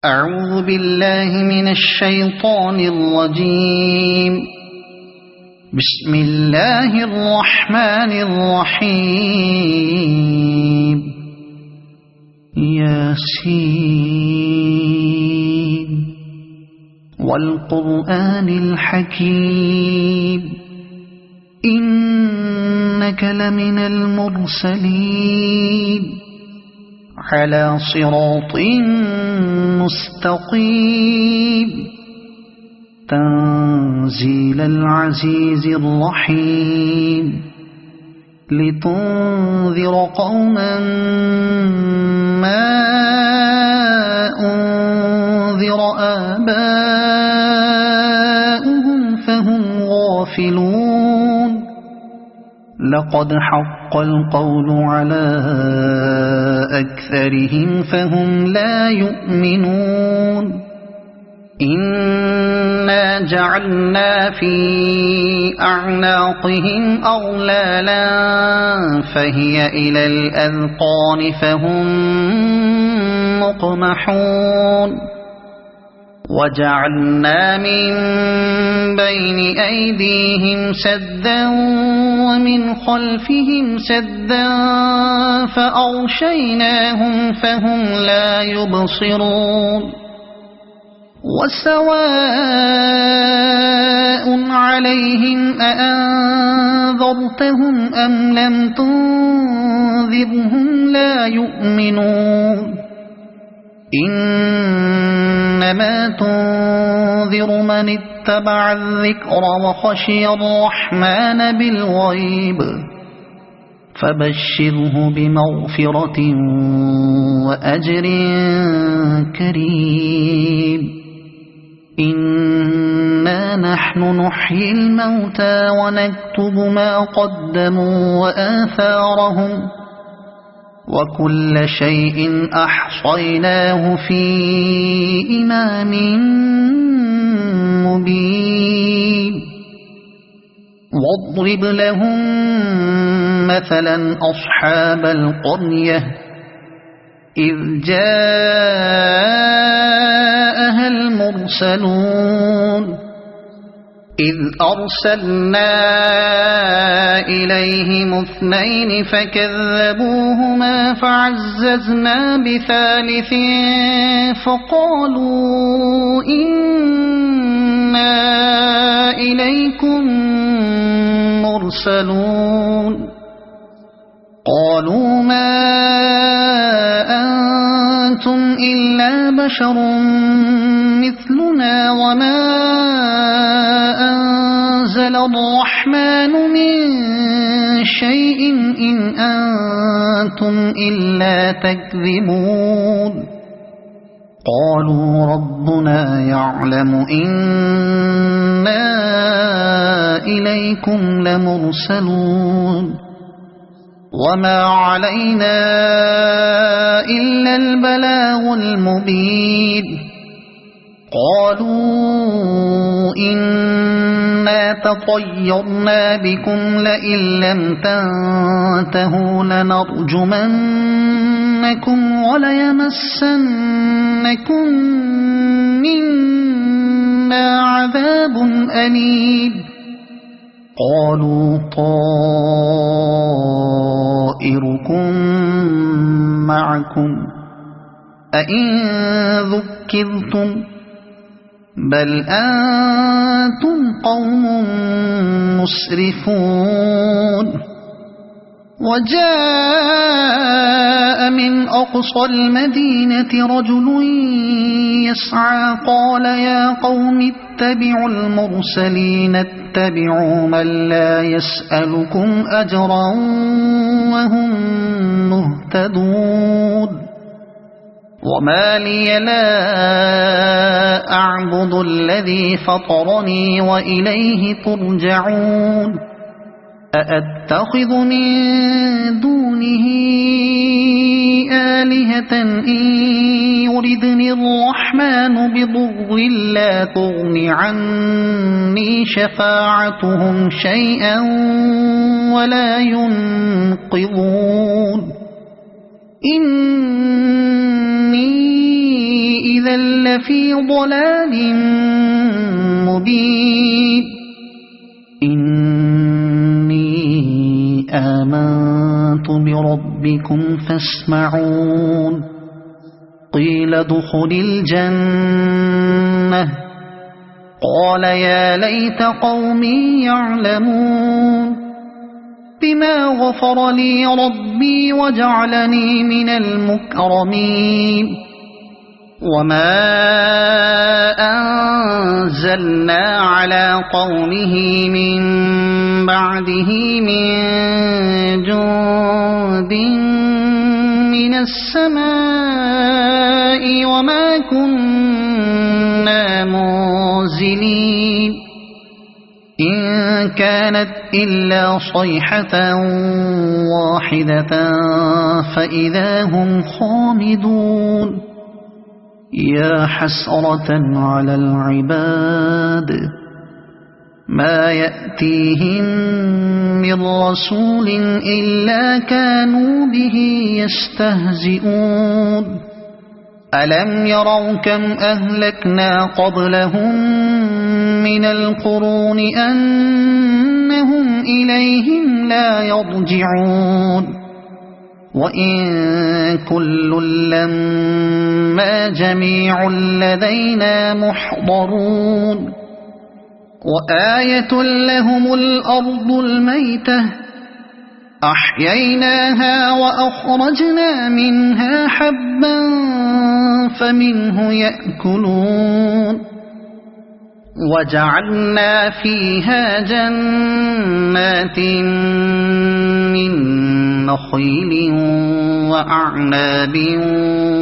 أعوذ بالله من الشيطان الرجيم. بسم الله الرحمن الرحيم. ياسين والقرآن الحكيم إنك لمن المرسلين على صراط مستقيم تنزيل العزيز الرحيم لتنذر قوما ما أنذر آباؤهم فهم غافلون. لقد حق القول على أكثرهم فهم لا يؤمنون. إنا جعلنا في أعناقهم أغلالا فهي إلى الأذقان فهم مقمحون. وجعلنا من بين أيديهم سدا ومن خلفهم سدا فأغشيناهم فهم لا يبصرون. وسواء عليهم أأنذرتهم أم لم تنذرهم لا يؤمنون. إنما تنذر من اتبع الذكر وخشي الرحمن بالغيب فبشره بمغفرة وأجر كريم. إنا نحن نحيي الموتى ونكتب ما قدموا وآثارهم وكل شيء أحصيناه في إمام مبين. واضرب لهم مثلا أصحاب القرية إذ جاءها المرسلون إذ أرسلنا إليهم اثنين فكذبوهما فعززنا بثالث فقالوا إنا إليكم مرسلون. قالوا ما أنتم إلا بشر مثلنا وما أنزل الرحمن من شيء إن أنتم إلا تكذبون. قالوا ربنا يعلم إنا إليكم لمرسلون وما علينا إلا البلاغ المبين. قالوا إنا تطيرنا بكم لئن لم تنتهوا لنرجمنكم وليمسنكم منا عذاب أليم. قالوا طائركم معكم أئن ذكرتم بل أنتم قوم مسرفون. وجاء من أقصى المدينة رجل يسعى قال يا قوم اتبعوا المرسلين اتبعوا من لا يسألكم أجرا وهم مهتدون. وما لي لا أعبد الذي فطرني وإليه ترجعون. أأتخذ من دونه آلهة إن يردني الرحمن بضر لا تغن عني شفاعتهم شيئا ولا ينقذون. إني إذا لفي ضلال مبين إني آمنت بربكم فاسمعون قيل ادخل الجنة قال يا ليت قومي يعلمون بما غفر لي ربي وجعلني من المكرمين وما أنزلنا على قومه من بعده من جند من السماء وما كنا منزلين إن كانت إلا صيحة واحدة فإذا هم خامدون يا حسرة على العباد ما يأتيهم من رسول إلا كانوا به يستهزئون ألم يروا كم أهلكنا قبلهم من القرون أنهم إليهم لا يرجعون وإن كل لما جميع لدينا محضرون وآية لهم الأرض الميتة أحييناها وأخرجنا منها حبا فمنه يأكلون وجعلنا فيها جنات من نخيل وأعناب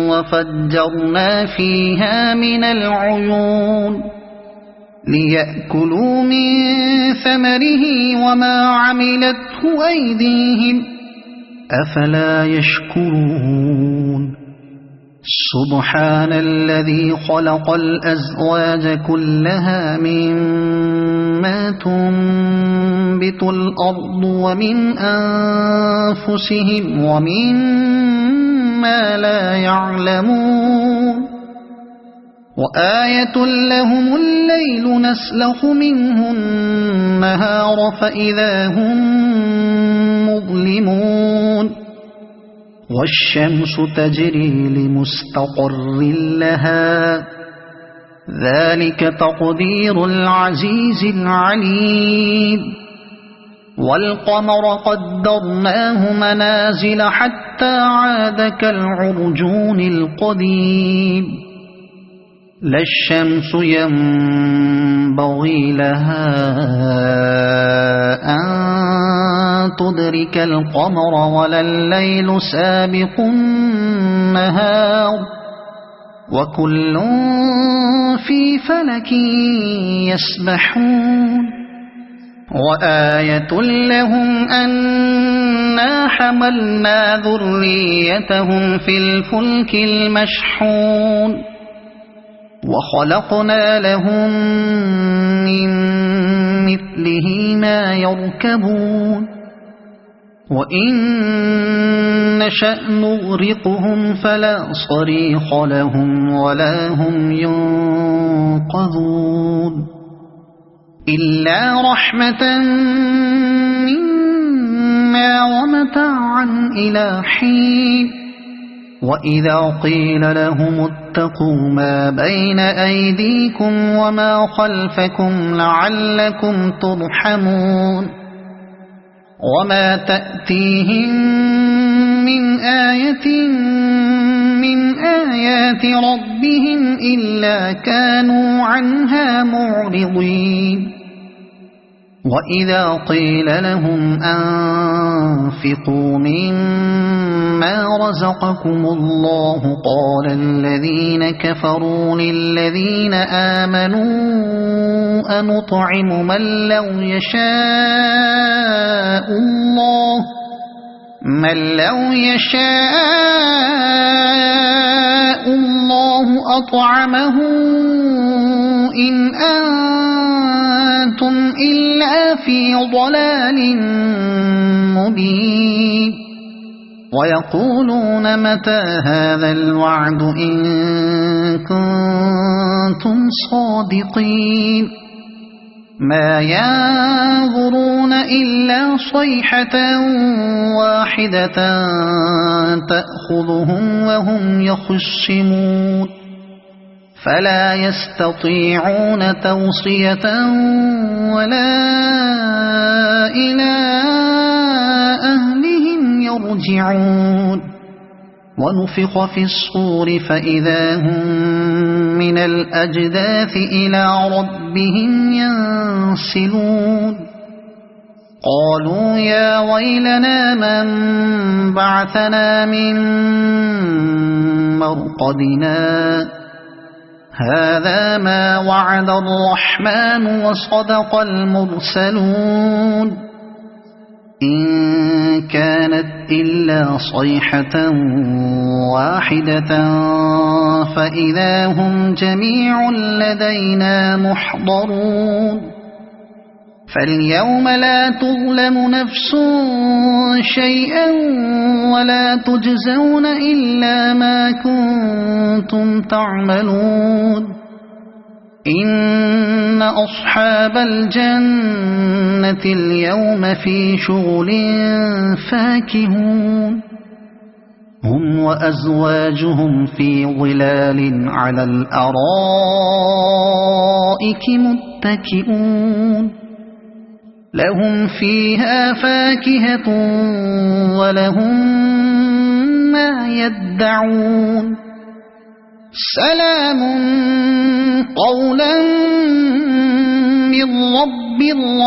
وفجرنا فيها من العيون ليأكلوا من ثمره وما عملته أيديهم أفلا يشكرون سبحان الذي خلق الأزواج كلها مما تنبت الأرض ومن أنفسهم ومما لا يعلمون وآية لهم الليل نسلخ منه النهار فإذا هم مظلمون والشمس تجري لمستقر لها ذلك تقدير العزيز العليم والقمر قدرناه منازل حتى عاد كالعرجون القديم لا الشمس ينبغي لها أن تدرك القمر ولا الليل سابق النهار وكل في فلك يسبحون وآية لهم أنا حملنا ذريتهم في الفلك المشحون وخلقنا لهم من مثله ما يركبون وإن نشأ نغرقهم فلا صريخ لهم ولا هم ينقذون إلا رحمة منا ومتاعا إلى حين وإذا قيل لهم اتقوا ما بين أيديكم وما خلفكم لعلكم ترحمون وما تأتيهم من آية من آيات ربهم إلا كانوا عنها معرضين وإذا قيل لهم أنفقوا مما رزقكم الله قال الذين كفروا للذين آمنوا أنطعم من لو يشاء الله أطعمه إن أنتم إلا في ضلال مبين ويقولون متى هذا الوعد إن كنتم صادقين ما ينظرون إلا صيحة واحدة تأخذهم وهم يخصمون فلا يستطيعون توصية ولا إلى أهلهم يرجعون ونفخ في الصور فإذا هم من الأجداث إلى ربهم ينسلون قالوا يا ويلنا من بعثنا من مرقدنا هذا ما وعد الرحمن وصدق المرسلون إن كانت إلا صيحة واحدة فإذا هم جميع لدينا محضرون فاليوم لا تظلم نفس شيئا ولا تجزون إلا ما كنتم تعملون إن أصحاب الجنة اليوم في شغل فاكهون هم وأزواجهم في ظلال على الأرائك متكئون لهم فيها فاكهة ولهم ما يدعون سلام قولا من رب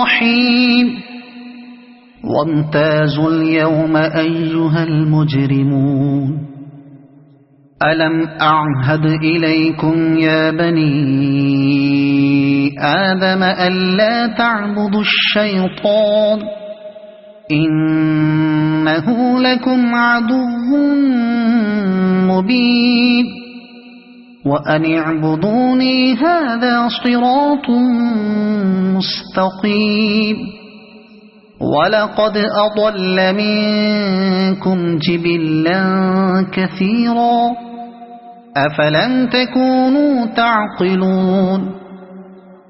رحيم وامتازوا اليوم أيها المجرمون ألم أعهد إليكم يا بني آدم ألا تعبدوا الشيطان إنه لكم عدو مبين وأن اعبدوني هذا صراط مستقيم ولقد أضل منكم جبلا كثيرا أفلم تكونوا تعقلون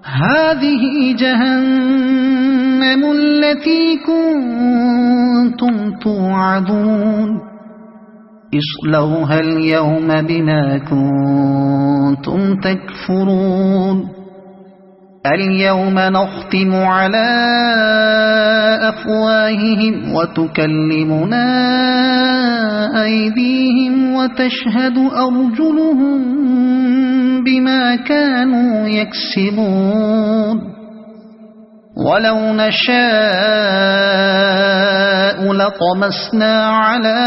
هذه جهنم التي كنتم توعدون اصلوها اليوم بما كنتم تكفرون اليوم نختم على أفواههم وتكلمنا أيديهم وتشهد أرجلهم بما كانوا يكسبون ولو نشاء لطمسنا على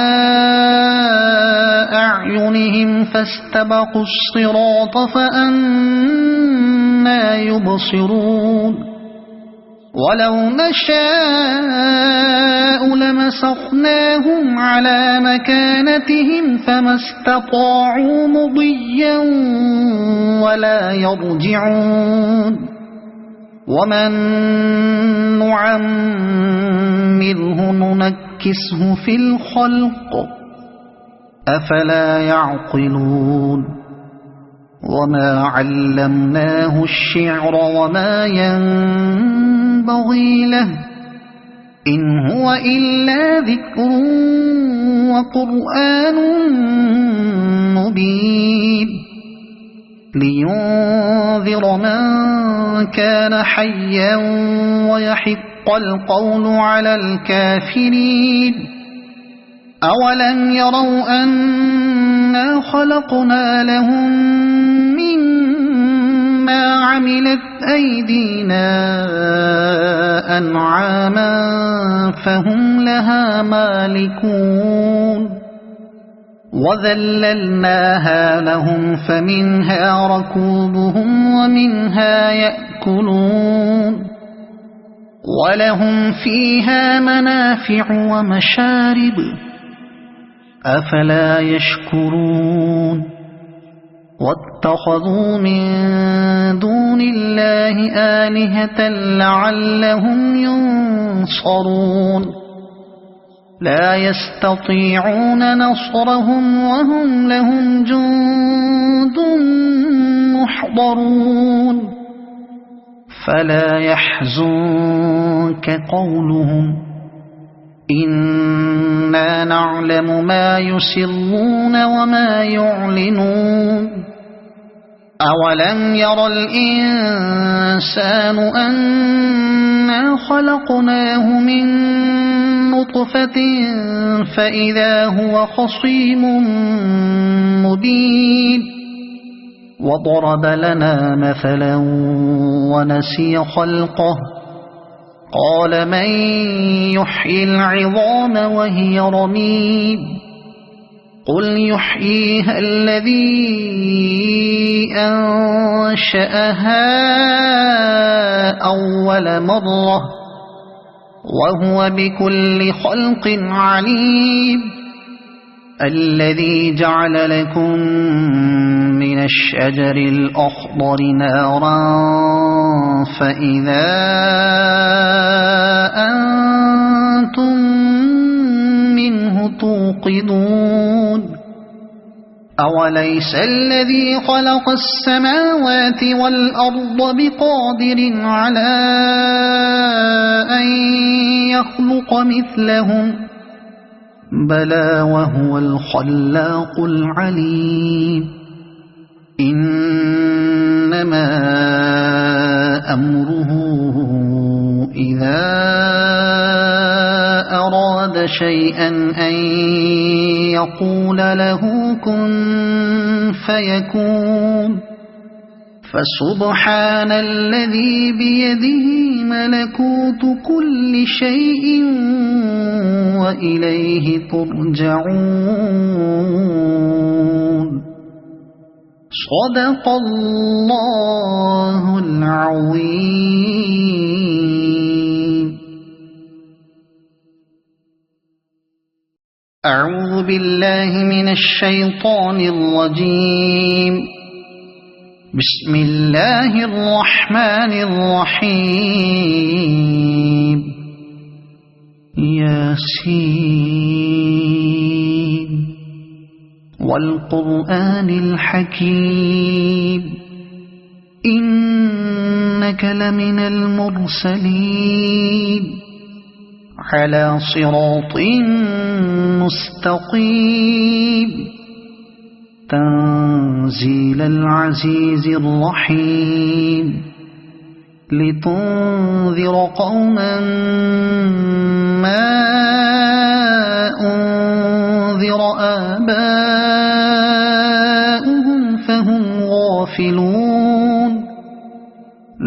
أعينهم فاستبقوا الصراط فأنى يبصرون ولو نشاء لمسخناهم على مكانتهم فما استطاعوا مضيا ولا يرجعون ومن نعمره ننكسه في الخلق أفلا يعقلون وما علمناه الشعر وما ينبغي له إن هو إلا ذكر وقرآن مبين لينذر من كان حيا ويحق القول على الكافرين أولم يروا أنا خلقنا لهم مما عملت أيدينا أنعاما فهم لها مالكون وذللناها لهم فمنها ركوبهم ومنها يأكلون ولهم فيها منافع ومشارب أفلا يشكرون واتخذوا من دون الله آلهة لعلهم ينصرون لا يستطيعون نصرهم وهم لهم جند محضرون فلا يحزنك قولهم إنا نعلم ما يسرون وما يعلنون أولم ير الإنسان أنا خلقناه من نطفة فإذا هو خصيم مبين وضرب لنا مثلا ونسي خلقه قال من يحيي العظام وهي رميم قل يحييها الذي أنشأها أول مرة وهو بكل خلق عليم الذي جعل لكم من الشجر الأخضر نارا فإذا أنتم منه توقدون أوليس الذي خلق السماوات والأرض بقادر على أن يخلق مثلهم بلى وهو الخلاق العليم إنما أمره إذا أراد شيئا أن يقول له كن فيكون فسبحان الذي بيده ملكوت كل شيء وإليه ترجعون صدق الله العظيم. أعوذ بالله من الشيطان الرجيم. بسم الله الرحمن الرحيم. ياسين والقرآن الحكيم إنك لمن المرسلين على صراط مستقيم تنزيل العزيز الرحيم لتنذر قوما ما أنذر آباؤهم فهم غافلون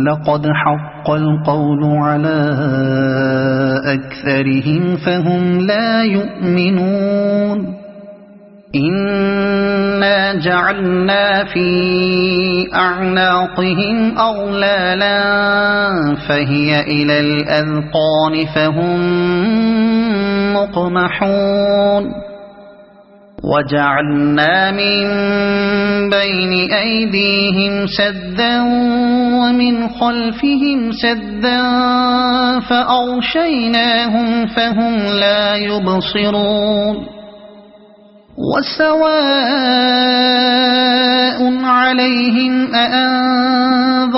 لقد حق القول على أكثرهم فهم لا يؤمنون إنا جعلنا في أعناقهم أغلالا فهي إلى الأذقان فهم مقمحون وجعلنا من بين أيديهم سدا ومن خلفهم سدا فأغشيناهم فهم لا يبصرون وسواء عليهم أأنذرتهم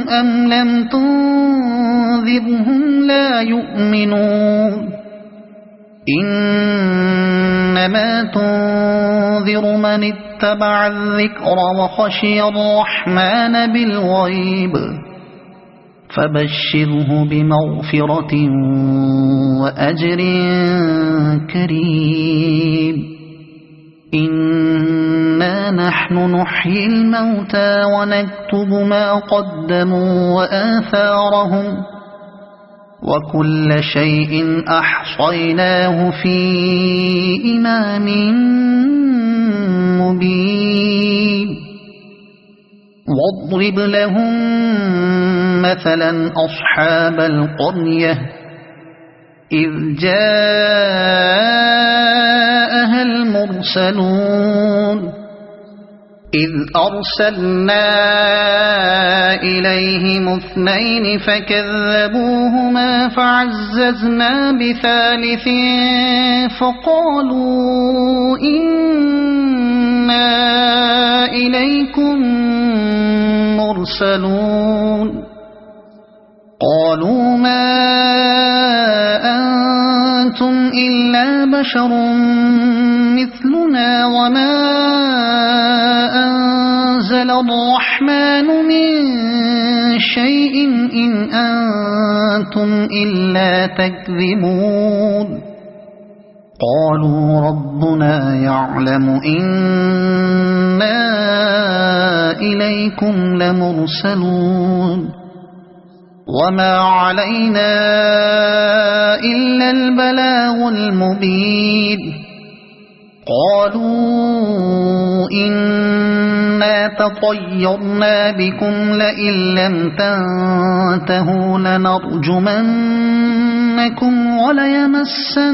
أم لم تنذرهم لا يؤمنون إنما تنذر من اتبع الذكر وخشي الرحمن بالغيب فبشره بمغفرة وأجر كريم إنا نحن نحيي الموتى ونكتب ما قدموا وآثارهم وكل شيء أحصيناه في إمام مبين واضرب لهم مثلا أصحاب القرية إذ جاءها المرسلون إذ أرسلنا إليهم 2 فكذبوهما فعززنا بثالث فقالوا إنا إليكم مرسلون قالوا ما أنتم إلا بشر مثلنا وما أنزل الرحمن من شيء إن أنتم إلا تكذبون قالوا ربنا يعلم إنا إليكم لمرسلون وما علينا إلا البلاغ المبين قالوا إنا تطيرنا بكم لئن لم تنتهوا لنرجمنكم وليمسنكم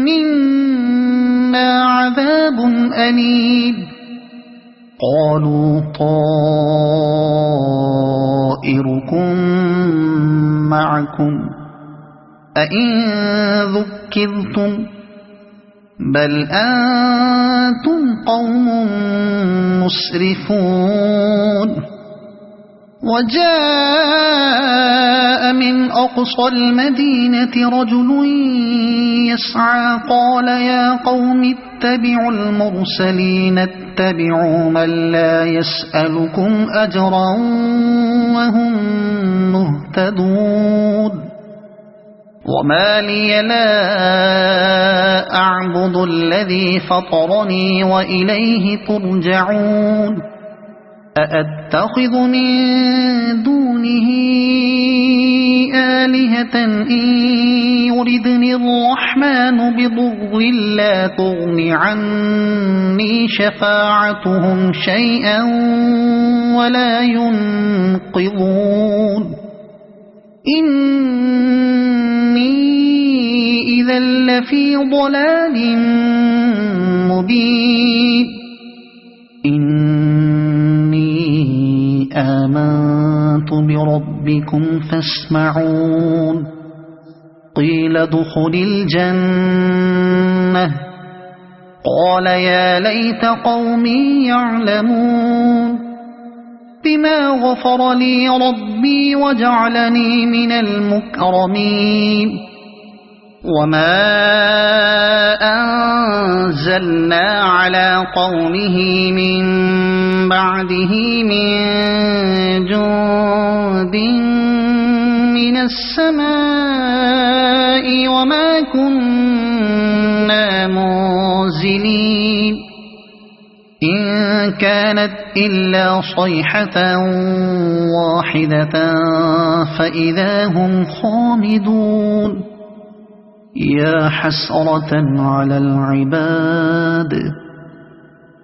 منا عذاب أليم قالوا طائركم معكم أئن ذكرتم بل أنتم قوم مسرفون وجاء من أقصى المدينة رجل يسعى قال يا قوم اتبعوا المرسلين اتبعوا من لا يسألكم أجرا وهم مهتدون وما لي لا أعبد الذي فطرني وإليه ترجعون أأتخذ من دونه آلهة إن يردني الرحمن بضر لا تغن عني شفاعتهم شيئا ولا ينقذون إني إذا لفي ضلال مبين إني آمنت بربكم فاسمعون قيل ادخل الجنة قال يا ليت قومي يعلمون بما غفر لي ربي وجعلني من المكرمين وما أنزلنا على قومه من بعده من جند من السماء وما كنا منزلين إن كانت إلا صيحة واحدة فإذا هم خامدون يا حسرة على العباد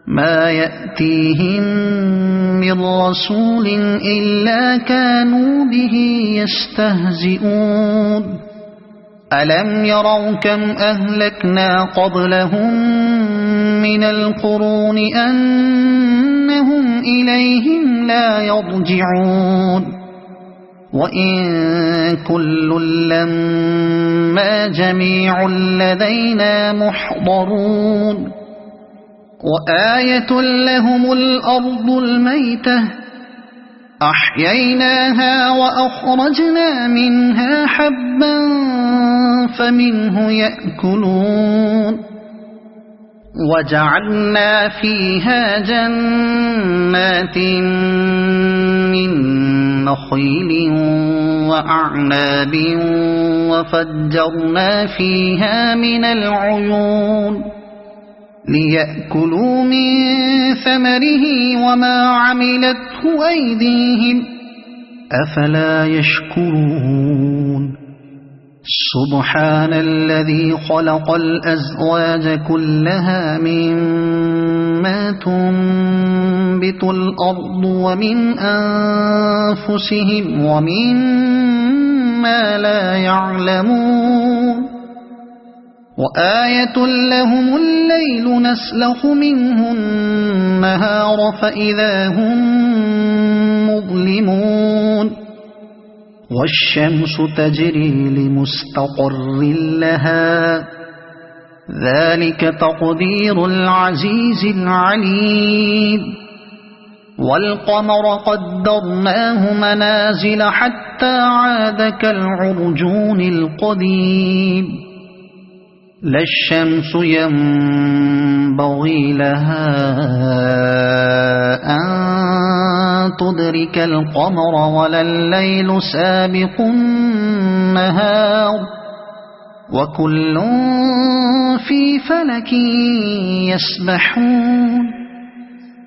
ما يأتيهم من رسول إلا كانوا به يستهزئون ألم يروا كم أهلكنا قبلهم من القرون أنهم إليهم لا يرجعون وإن كل لما جميع لدينا محضرون وآية لهم الأرض الميتة أحييناها وأخرجنا منها حبا فمنه يأكلون وجعلنا فيها جنات من نخيل وأعناب وفجرنا فيها من العيون ليأكلوا من ثمره وما عملته أيديهم أفلا يشكرون سبحان الذي خلق الأزواج كلها مما تنبت الأرض ومن أنفسهم ومما لا يعلمون وآية لهم الليل نسلخ منه النهار فإذا هم مظلمون والشمس تجري لمستقر لها ذلك تقدير العزيز العليم والقمر قدرناه منازل حتى عاد كالعرجون القديم لا الشمس ينبغي لها أن تدرك القمر ولا الليل سابق النهار وكل في فلك يسبحون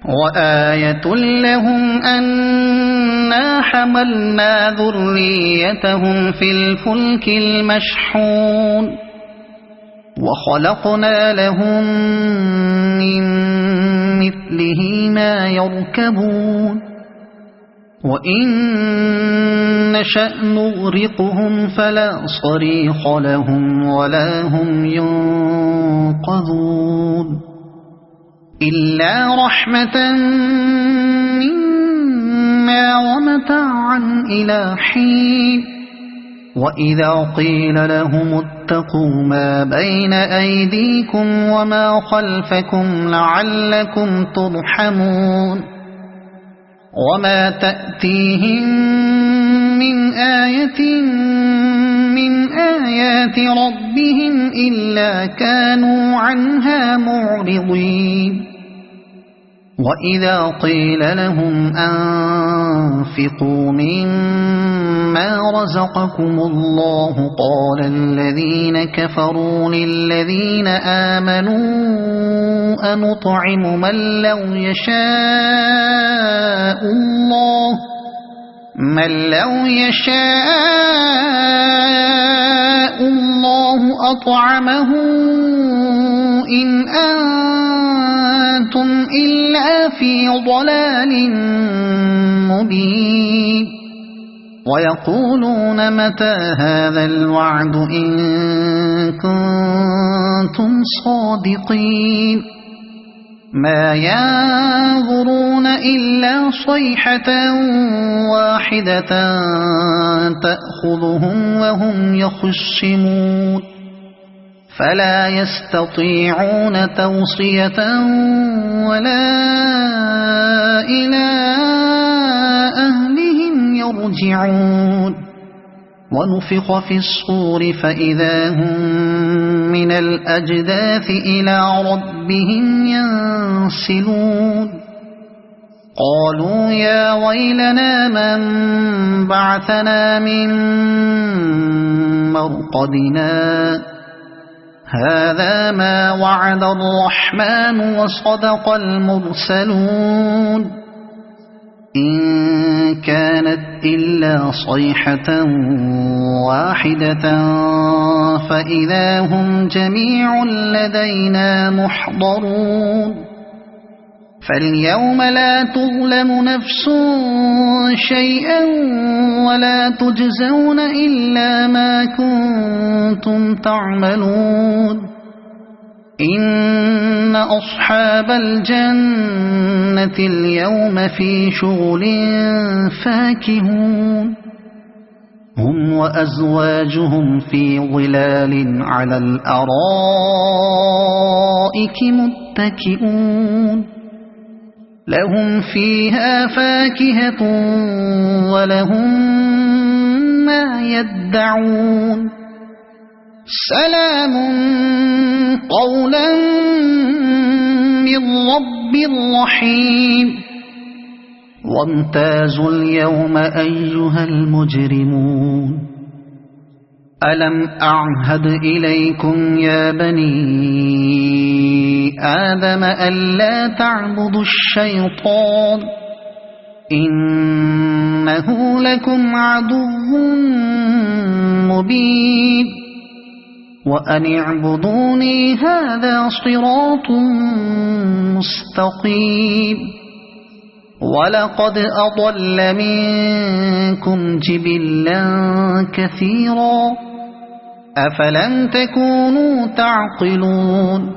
وآية لهم أنا حملنا ذريتهم في الفلك المشحون وخلقنا لهم من مثله ما يركبون وإن نشأ نغرقهم فلا صريخ لهم ولا هم ينقذون إلا رحمة منا ومتاعا إلى حين وإذا قيل لهم اتقوا ما بين أيديكم وما خلفكم لعلكم ترحمون وما تأتيهم من آية من آيات ربهم إلا كانوا عنها معرضين وإذا قيل لهم أنفقوا مما رزقكم الله قال الذين كفروا للذين آمنوا أنطعم من لو يشاء الله أطعمه إن أنتم إلا في ضلال مبين ويقولون متى هذا الوعد إن كنتم صادقين ما ينظرون إلا صيحة واحدة تأخذهم وهم يخصمون فلا يستطيعون توصية ولا إلى أهلهم يرجعون ونفخ في الصور فإذا هم من الأجداث إلى ربهم ينسلون قالوا يا ويلنا من بعثنا من مرقدنا هذا ما وعد الرحمن وصدق المرسلون إن كانت إلا صيحة واحدة فإذا هم جميع لدينا محضرون فاليوم لا تظلم نفس شيئا ولا تجزون إلا ما كنتم تعملون إن أصحاب الجنة اليوم في شغل فاكهون هم وأزواجهم في ظلال على الأرائك متكئون لهم فيها فاكهة ولهم ما يدعون سلام قولا من رب رحيم وامتازوا اليوم أيها المجرمون ألم أعهد إليكم يا بني آدم ألا تعبدوا الشيطان إنه لكم عدو مبين وأن اعبدوني هذا صراط مستقيم ولقد أضل منكم جبلا كثيرا أفلم تكونوا تعقلون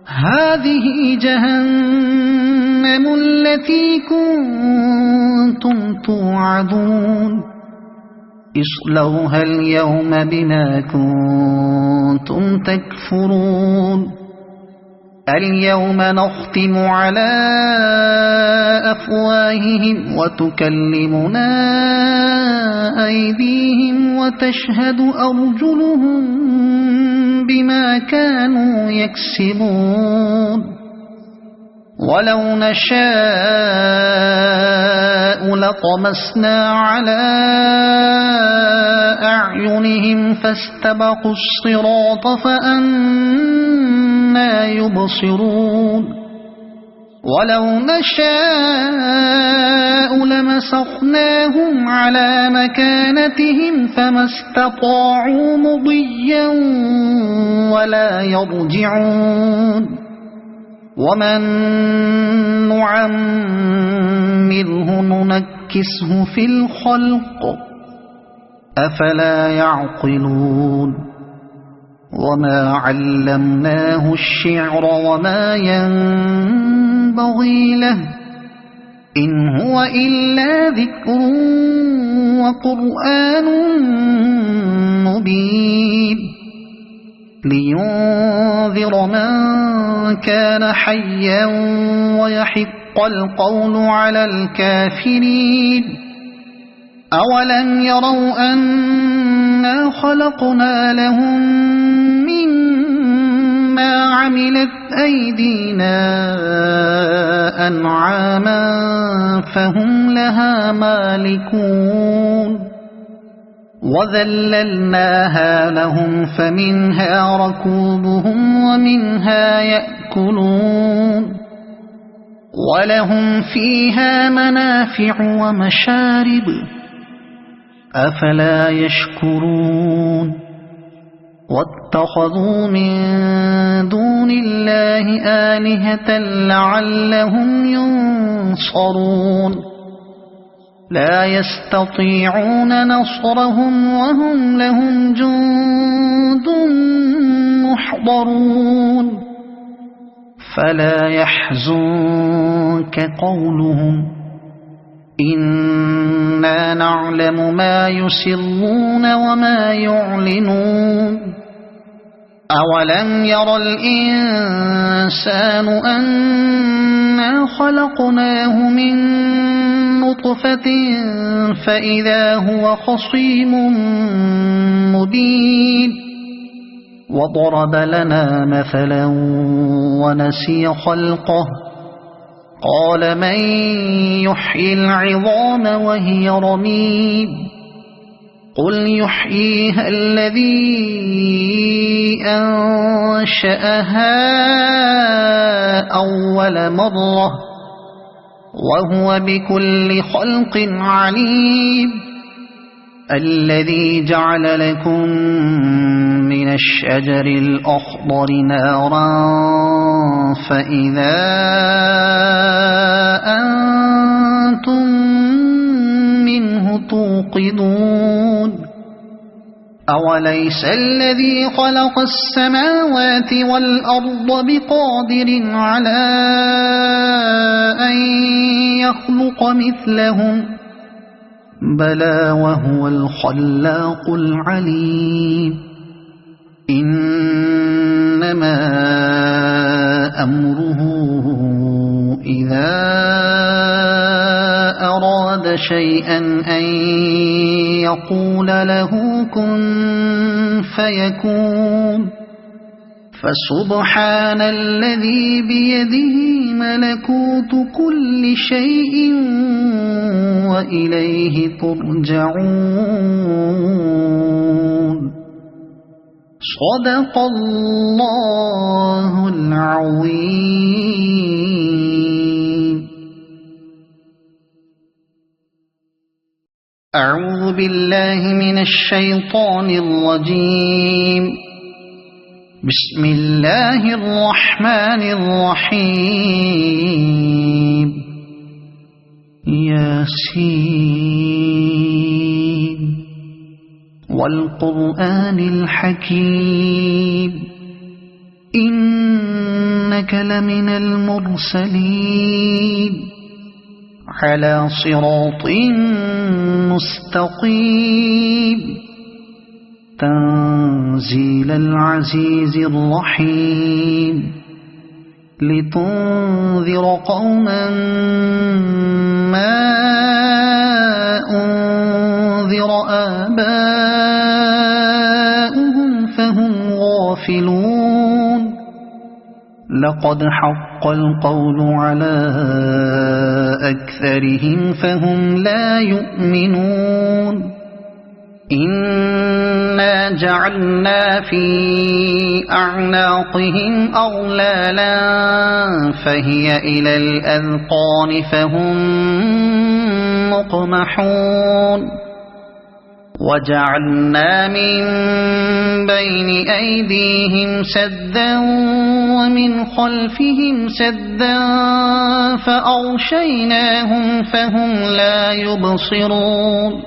هذه جهنم التي كنتم توعدون اصلوها اليوم بما كنتم تكفرون اليوم نختم على أفواههم وتكلمنا أيديهم وتشهد أرجلهم بما كانوا يكسبون ولو نشاء لطمسنا على أعينهم فاستبقوا الصراط فأنى يبصرون ولو نشاء لمسخناهم على مكانتهم فما استطاعوا مضيا ولا يرجعون ومن نعمره ننكسه في الخلق أفلا يعقلون وما علمناه الشعر وما ينبغي له إن هو إلا ذكر وقرآن مبين لينذر من كان حيا ويحق القول على الكافرين أولم يروا أنا خلقنا لهم مما عملت أيدينا أنعاما فهم لها مالكون وذللناها لهم فمنها ركوبهم ومنها يأكلون ولهم فيها منافع ومشارب أفلا يشكرون واتخذوا من دون الله آلهة لعلهم ينصرون لا يستطيعون نصرهم وهم لهم جند محضرون فلا يحزنك قولهم إنا نعلم ما يسرون وما يعلنون أولم ير الإنسان أنا خلقناه من نطفة فإذا هو خصيم مبين وضرب لنا مثلا ونسي خلقه قال من يحيي العظام وهي رميم قل يحييها الذي أنشأها أول مرة وهو بكل خلق عليم الذي جعل لكم من الشجر الأخضر نارا فإذا أنتم منه توقدون أوليس الذي خلق السماوات والأرض بقادر على أن يخلق مثلهم بلى وهو الخلاق العليم إنما أمره إذا أراد شيئا أن يقول له كن فيكون فسبحان الذي بيده ملكوت كل شيء وإليه ترجعون صدق الله العظيم. أعوذ بالله من الشيطان الرجيم. بسم الله الرحمن الرحيم. ياسين والقرآن الحكيم إنك لمن المرسلين على صراط مستقيم تنزيل العزيز الرحيم لتنذر قوما ما أنذر آباؤهم فهم غافلون لقد حق القول على أكثرهم فهم لا يؤمنون إنا جعلنا في أعناقهم أغلالا فهي إلى الأذقان فهم مقمحون وجعلنا من بين أيديهم سدا ومن خلفهم سدا فأغشيناهم فهم لا يبصرون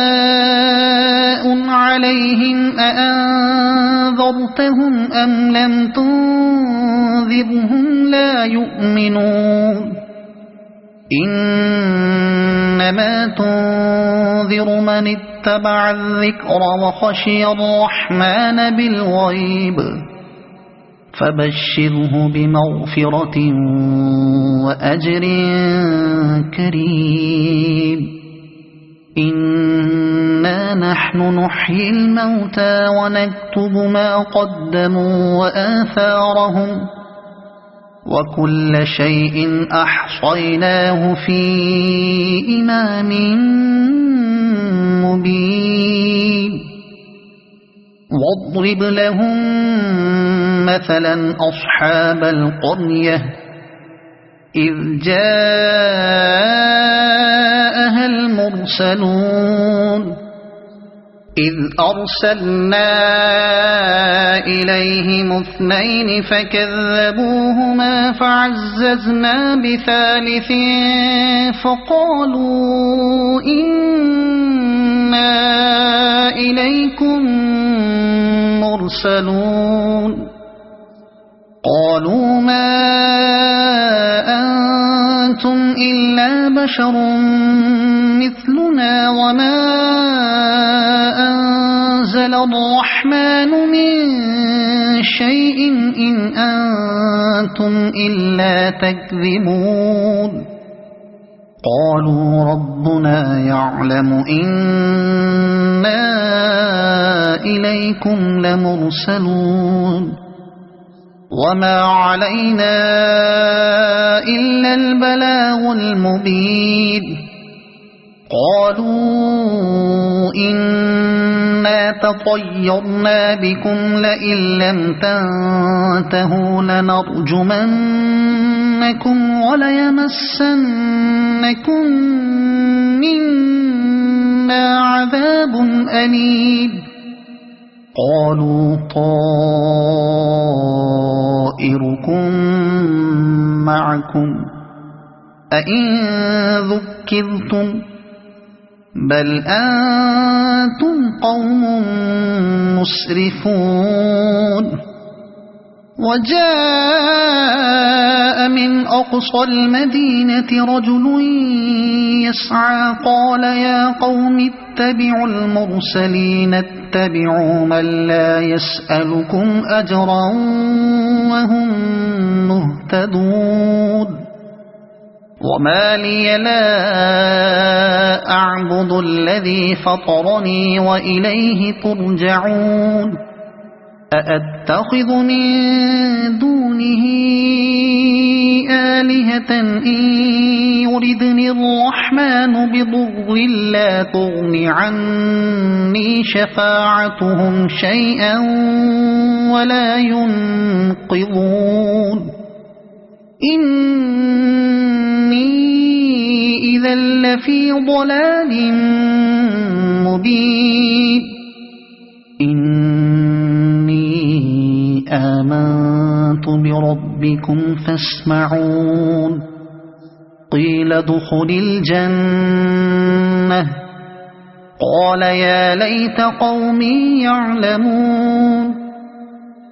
وسواء عليهم أأنذرتهم أم لم تنذرهم لا يؤمنون إنما تنذر من اتبع الذكر وخشي الرحمن بالغيب فبشره بمغفرة وأجر كريم إنا نحن نحيي الموتى ونكتب ما قدموا وآثارهم وكل شيء أحصيناه في إمام مبين واضرب لهم مثلا أصحاب القرية إذ جاءها المرسلون إذ أرسلنا إليهم اثنين فكذبوهما فعززنا بثالث فقالوا إنا إليكم مرسلون قالوا ما أنتم إلا بشر مثلنا وما أنزل الرحمن من شيء إن أنتم إلا تكذبون قالوا ربنا يعلم إنا إليكم لمرسلون وما علينا إلا البلاغ المبين قالوا إنا تطيرنا بكم لئن لم تنتهوا لنرجمنكم وليمسنكم منا عذاب أليم قالوا طائركم معكم أئن ذكرتم بل أنتم قوم مسرفون وجاء من أقصى المدينة رجل يسعى قال يا قوم اتبعوا المرسلين اتبعوا من لا يسألكم أجرا وهم مهتدون وما لي لا أعبد الذي فطرني وإليه ترجعون أأتخذ من دونه آلهة إن يردني الرحمن بضر لا تغن عني شفاعتهم شيئا ولا ينقذون إني إذا لفي ضلال مبين إني آمنت بربكم فاسمعون قيل ادخل الجنة قال يا ليت قومي يعلمون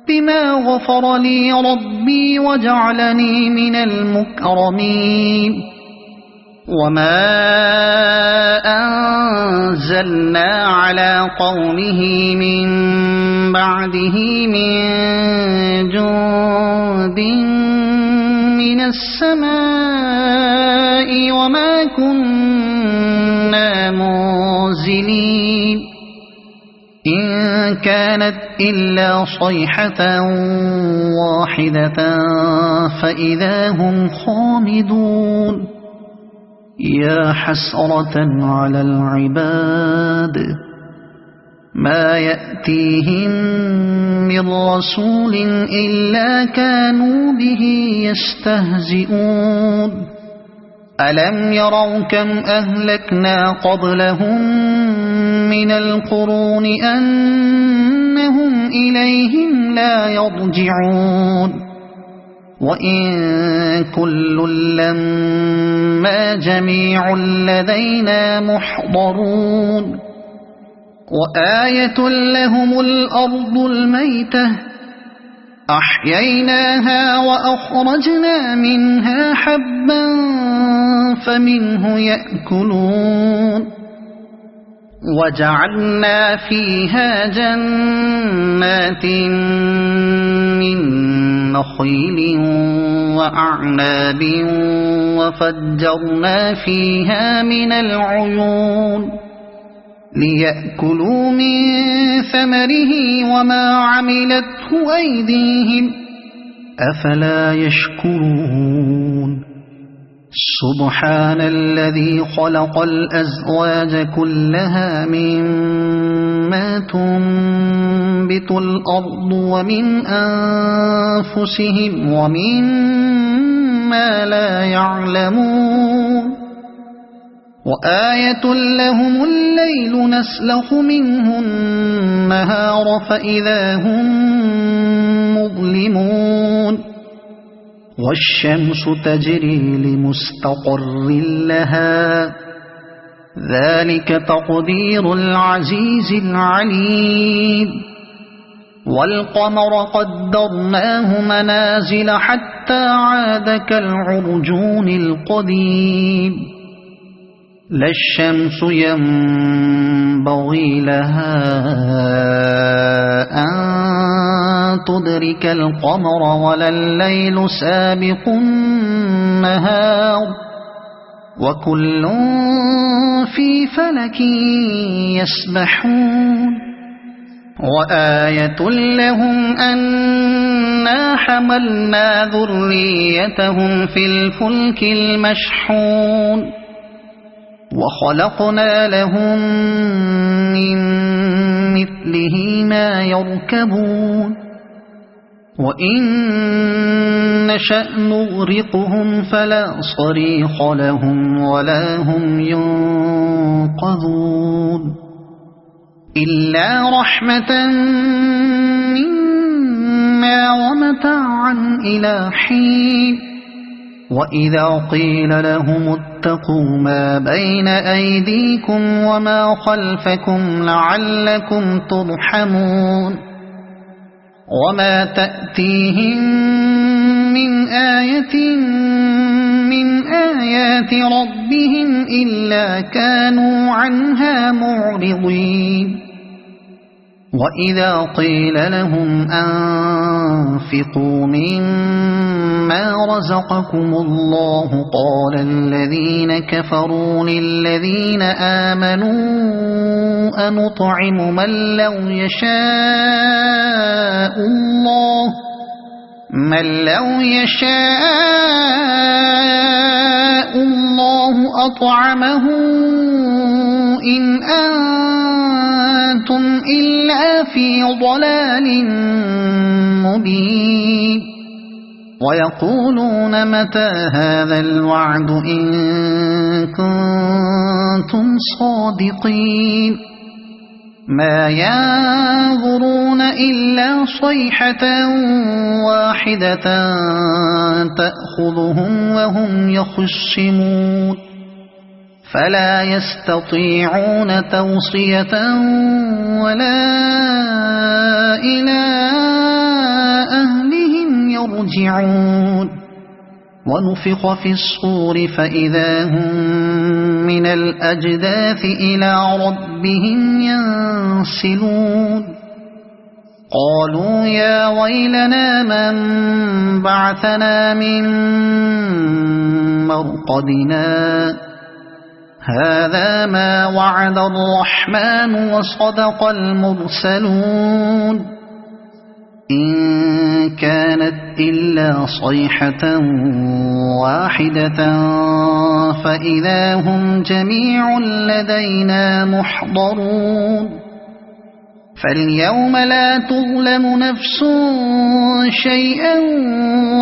بما غفر لي ربي وجعلني من المكرمين وما أنزلنا على قومه من بعده من جند من السماء وما كنا منزلين إن كانت إلا صيحة واحدة فإذا هم خامدون يا حسرة على العباد ما يأتيهم من رسول إلا كانوا به يستهزئون ألم يروا كم أهلكنا قبلهم من القرون أنهم إليهم لا يرجعون وإن كل لما جميع لدينا محضرون وآية لهم الأرض الميتة أحييناها وأخرجنا منها حبا فمنه يأكلون وجعلنا فيها جنات من نخيل وأعناب وفجرنا فيها من العيون ليأكلوا من ثمره وما عملته أيديهم أفلا يشكرون سبحان الذي خلق الأزواج كلها مما تنبت الأرض ومن أنفسهم ومما لا يعلمون وآية لهم الليل نسلخ منه النهار فإذا هم مظلمون والشمس تجري لمستقر لها ذلك تقدير العزيز العليم والقمر قدرناه منازل حتى عاد كالعرجون القديم لا الشمس ينبغي لها أن تدرك القمر ولا الليل سابق النهار وكل في فلك يسبحون وآية لهم أنا حملنا ذريتهم في الفلك المشحون وخلقنا لهم من مثله ما يركبون وإن نشأ نغرقهم فلا صريخ لهم ولا هم ينقذون إلا رحمة منا ومتاعا إلى حين وإذا قيل لهم اتقوا ما بين أيديكم وما خلفكم لعلكم ترحمون وما تأتيهم من آية من آيات ربهم إلا كانوا عنها معرضين وإذا قيل لهم أنفقوا مما رزقكم الله قال الذين كفروا للذين آمنوا أنطعم من لو يشاء الله أطعمه إن أنتم إلا في ضلال مبين ويقولون متى هذا الوعد إن كنتم صادقين ما ينظرون إلا صيحة واحدة تأخذهم وهم يخصمون فلا يستطيعون توصية ولا إلى أهلهم يرجعون ونفخ في الصور فإذا هم من الأجداث إلى ربهم ينسلون قالوا يا ويلنا من بعثنا من مرقدنا هذا ما وعد الرحمن وصدق المرسلون إن كانت إلا صيحة واحدة فإذا هم جميع لدينا محضرون فاليوم لا تظلم نفس شيئا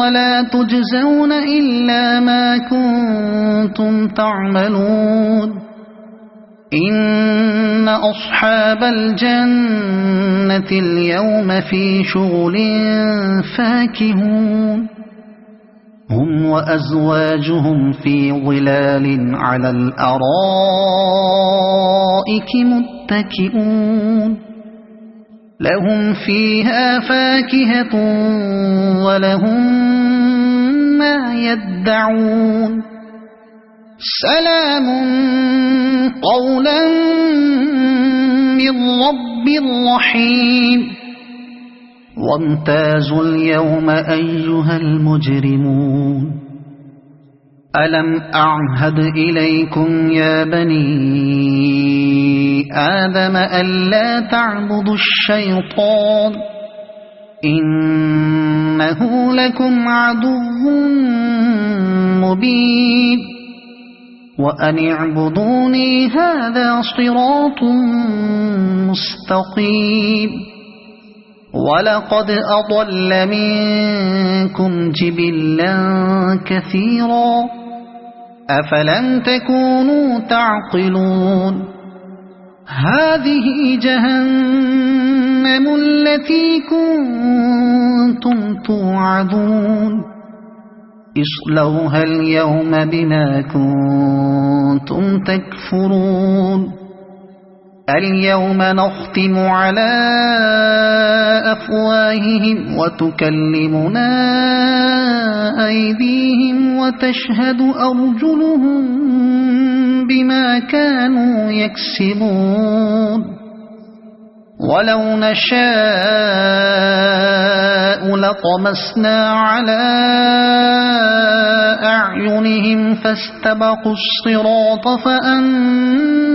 ولا تجزون إلا ما كنتم تعملون إن أصحاب الجنة اليوم في شغل فاكهون هم وأزواجهم في ظلال على الأرائك متكئون لهم فيها فاكهة ولهم ما يدعون سلام قولا من رب رحيم وامتازوا اليوم أيها المجرمون ألم أعهد إليكم يا بني آدم ألا تعبدوا الشيطان إنه لكم عدو مبين وأن اعبدوني هذا صراط مستقيم ولقد أضل منكم جبلا كثيرا أفلم تكونوا تعقلون هذه جهنم التي كنتم توعدون اصلوها اليوم بما كنتم تكفرون اليوم نختم على أفواههم وتكلمنا أيديهم وتشهد أرجلهم بما كانوا يكسبون ولو نشاء لطمسنا على أعينهم فاستبقوا الصراط فأنى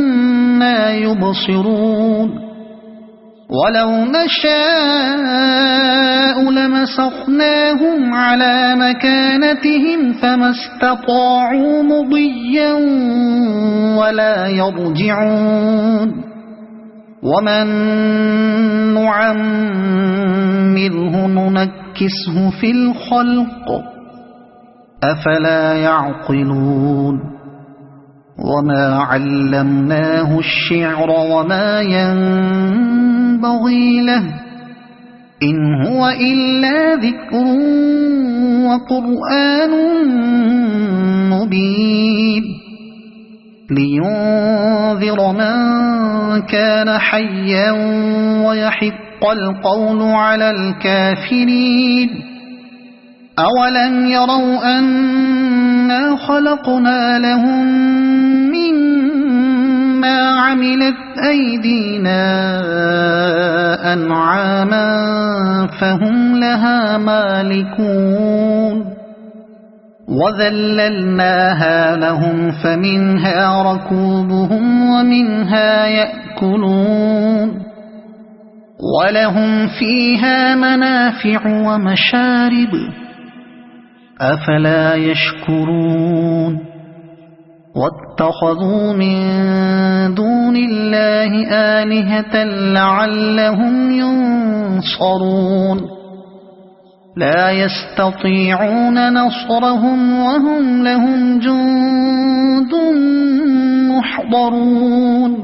يبصرون ولو نشاء لمسخناهم على مكانتهم فما استطاعوا مضيا ولا يرجعون ومن نعمره ننكسه في الخلق أفلا يعقلون وما علمناه الشعر وما ينبغي له إن هو إلا ذكر وقرآن مبين لينذر من كان حيا ويحق القول على الكافرين أولم يروا أنا خلقنا لهم مما عملت أيدينا أنعاما فهم لها مالكون وذللناها لهم فمنها ركوبهم ومنها يأكلون ولهم فيها منافع ومشارب أفلا يشكرون واتخذوا من دون الله آلهة لعلهم ينصرون لا يستطيعون نصرهم وهم لهم جند محضرون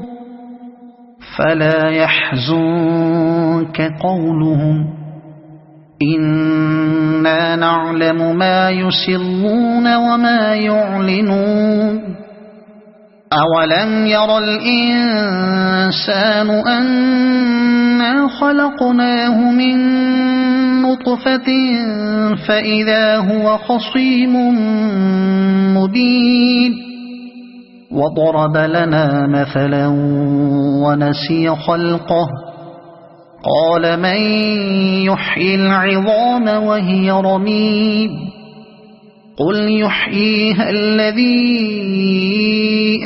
فلا يحزنك قولهم إنا نعلم ما يسرون وما يعلنون أولم ير الإنسان أنا خلقناه من نطفة فإذا هو خصيم مبين وضرب لنا مثلا ونسي خلقه قال من يحيي العظام وهي رميم قل يحييها الذي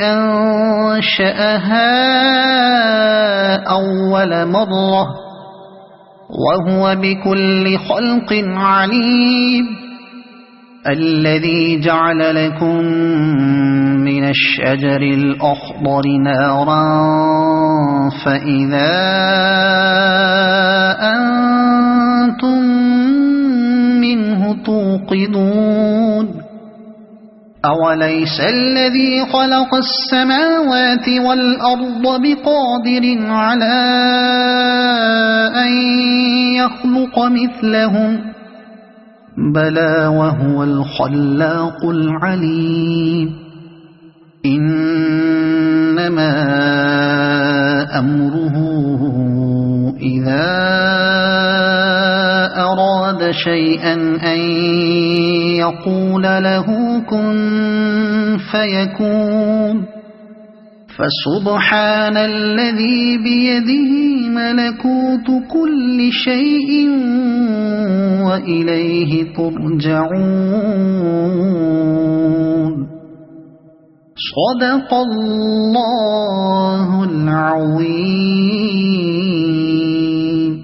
أنشأها أول مرة وهو بكل خلق عليم الذي جعل لكم من الشجر الأخضر نارا فإذا أنتم منه توقدون أوليس الذي خلق السماوات والأرض بقادر على أن يخلق مثلهم بلى وهو الخلاق العليم إنما أمره إذا أراد شيئا أن يقول له كن فيكون فسبحان الذي بيده ملكوت كل شيء وإليه ترجعون صدق الله العظيم.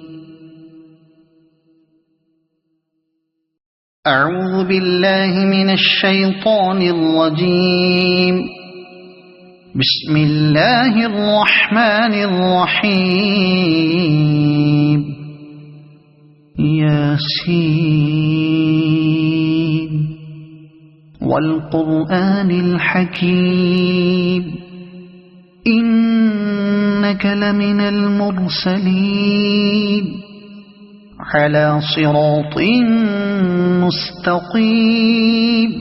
أعوذ بالله من الشيطان الرجيم. بسم الله الرحمن الرحيم. ياسين والقرآن الحكيم إنك لمن المرسلين على صراط مستقيم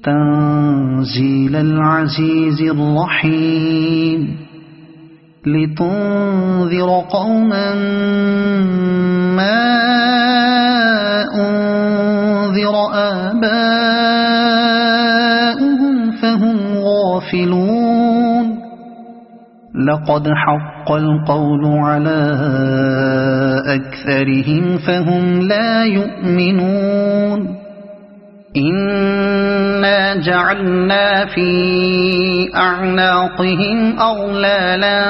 تنزيل العزيز الرحيم لتنذر قوما ما أنذر آباؤهم فهم غافلون لقد حق القول على أكثرهم فهم لا يؤمنون إنا جعلنا في أعناقهم أغلالا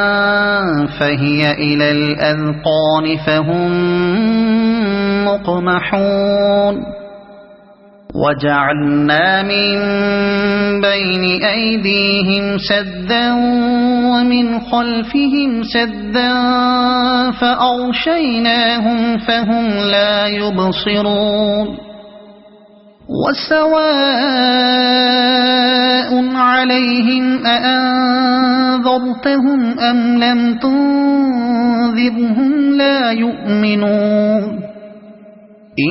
فهي إلى الأذقان فهم مقمحون وجعلنا من بين أيديهم سدا ومن خلفهم سدا فأغشيناهم فهم لا يبصرون وسواء عليهم أأنذرتهم أم لم تنذرهم لا يؤمنون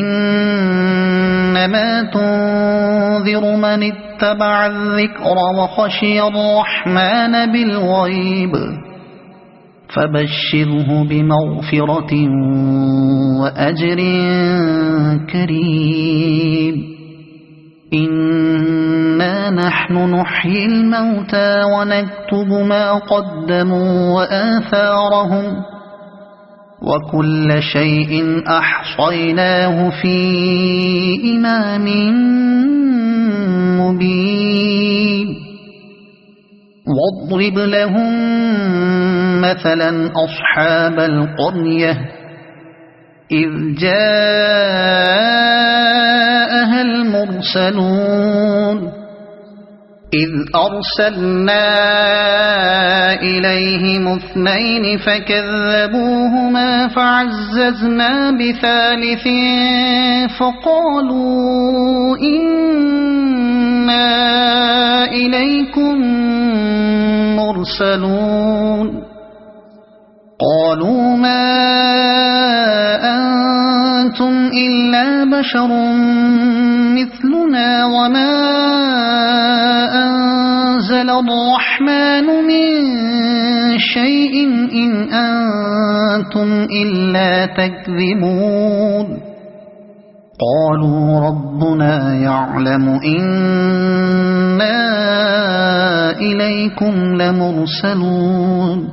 إنما تنذر من اتبع الذكر وخشي الرحمن بالغيب فبشره بمغفرة وأجر كريم إنا نحن نحيي الموتى ونكتب ما قدموا وآثارهم وكل شيء أحصيناه في إمام مبين واضرب لهم مثلا أصحاب القرية إذ جاءها المرسلون إذ أرسلنا إليهم اثنين فكذبوهما فعززنا بثالث فقالوا إنا إليكم مرسلون قالوا ما أنتم إلا بشر مثلنا وما أنزل الرحمن من شيء إن أنتم إلا تكذبون قالوا ربنا يعلم إنا إليكم لمرسلون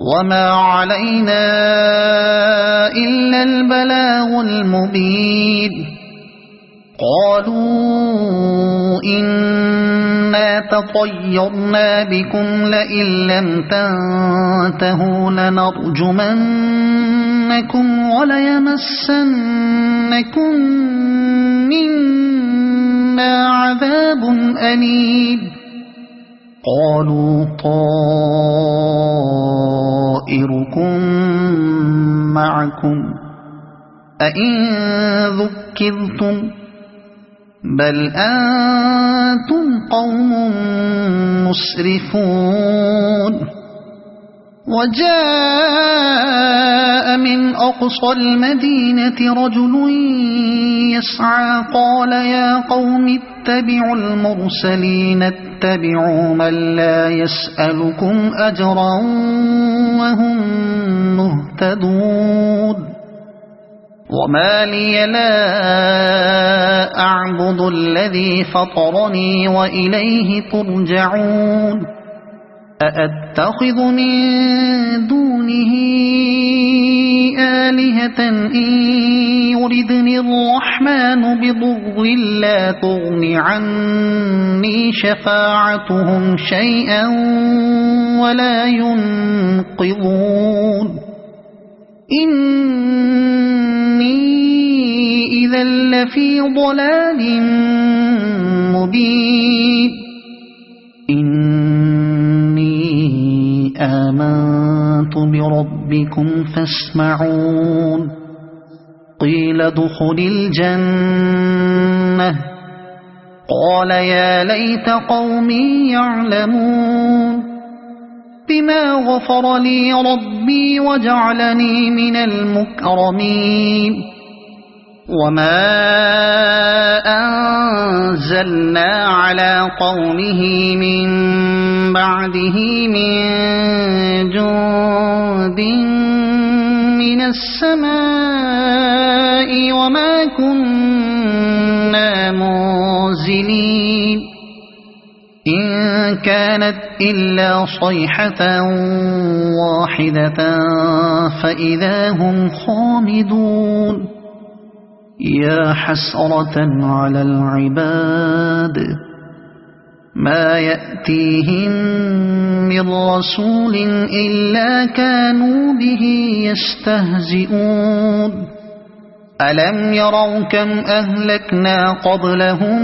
وما علينا إلا البلاغ المبين قالوا إنا تطيرنا بكم لئن لم تنتهوا لنرجمنكم وليمسنكم منا عذاب أليم قالوا طائركم معكم أئن ذكرتم بل أنتم قوم مسرفون وجاء من أقصى المدينة رجل يسعى قال يا قوم اتبعوا المرسلين اتبعوا من لا يسألكم أجرا وهم مهتدون وما لي لا أعبد الذي فطرني وإليه ترجعون أأتخذ من دونه آلهة إن يردني الرحمن بضر لا تغن عني شفاعتهم شيئا ولا ينقذون إني إذا لفي ضلال مبين إني آمنت بربكم فاسمعون قيل ادخل الجنة قال يا ليت قومي يعلمون بما غفر لي ربي وجعلني من المكرمين وما أنزلنا على قومه من بعده من جند من السماء وما كنا منزلين إن كانت إلا صيحة واحدة فإذا هم خامدون يا حسرة على العباد ما يأتيهم من رسول إلا كانوا به يستهزئون ألم يروا كم أهلكنا قبلهم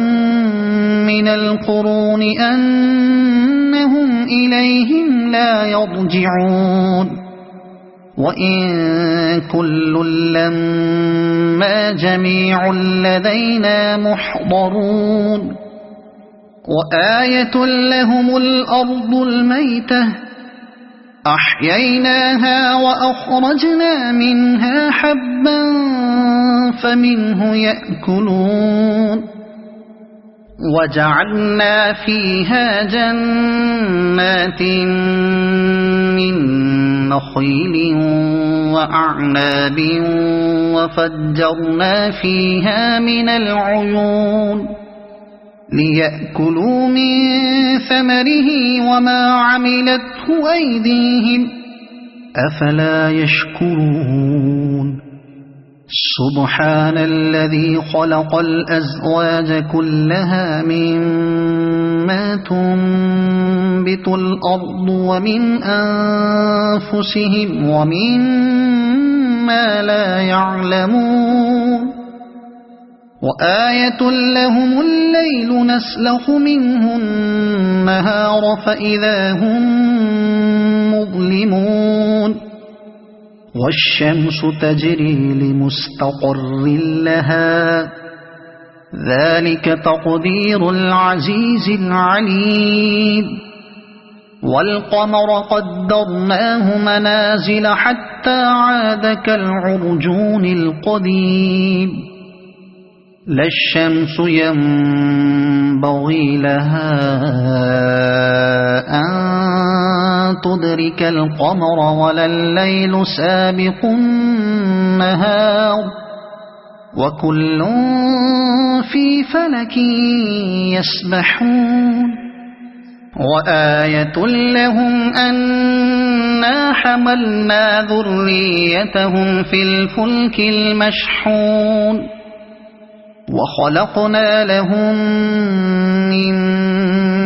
من القرون أنهم إليهم لا يرجعون وإن كل لما جميع لدينا محضرون وآية لهم الأرض الميتة أحييناها وأخرجنا منها حبا فمنه يأكلون وجعلنا فيها جنات من نخيل وأعناب وفجرنا فيها من العيون ليأكلوا من ثمره وما عملته أيديهم أفلا يشكرون سبحان الذي خلق الأزواج كلها مما تنبت الأرض ومن أنفسهم ومما لا يعلمون وآية لهم الليل نسلخ منه النهار فإذا هم مظلمون والشمس تجري لمستقر لها ذلك تقدير العزيز العليم والقمر قدرناه منازل حتى عاد كالعرجون القديم لا الشمس ينبغي لها أن تدرك القمر ولا الليل سابق النهار وكل في فلك يسبحون وآية لهم أنا حملنا ذريتهم في الفلك المشحون وخلقنا لهم من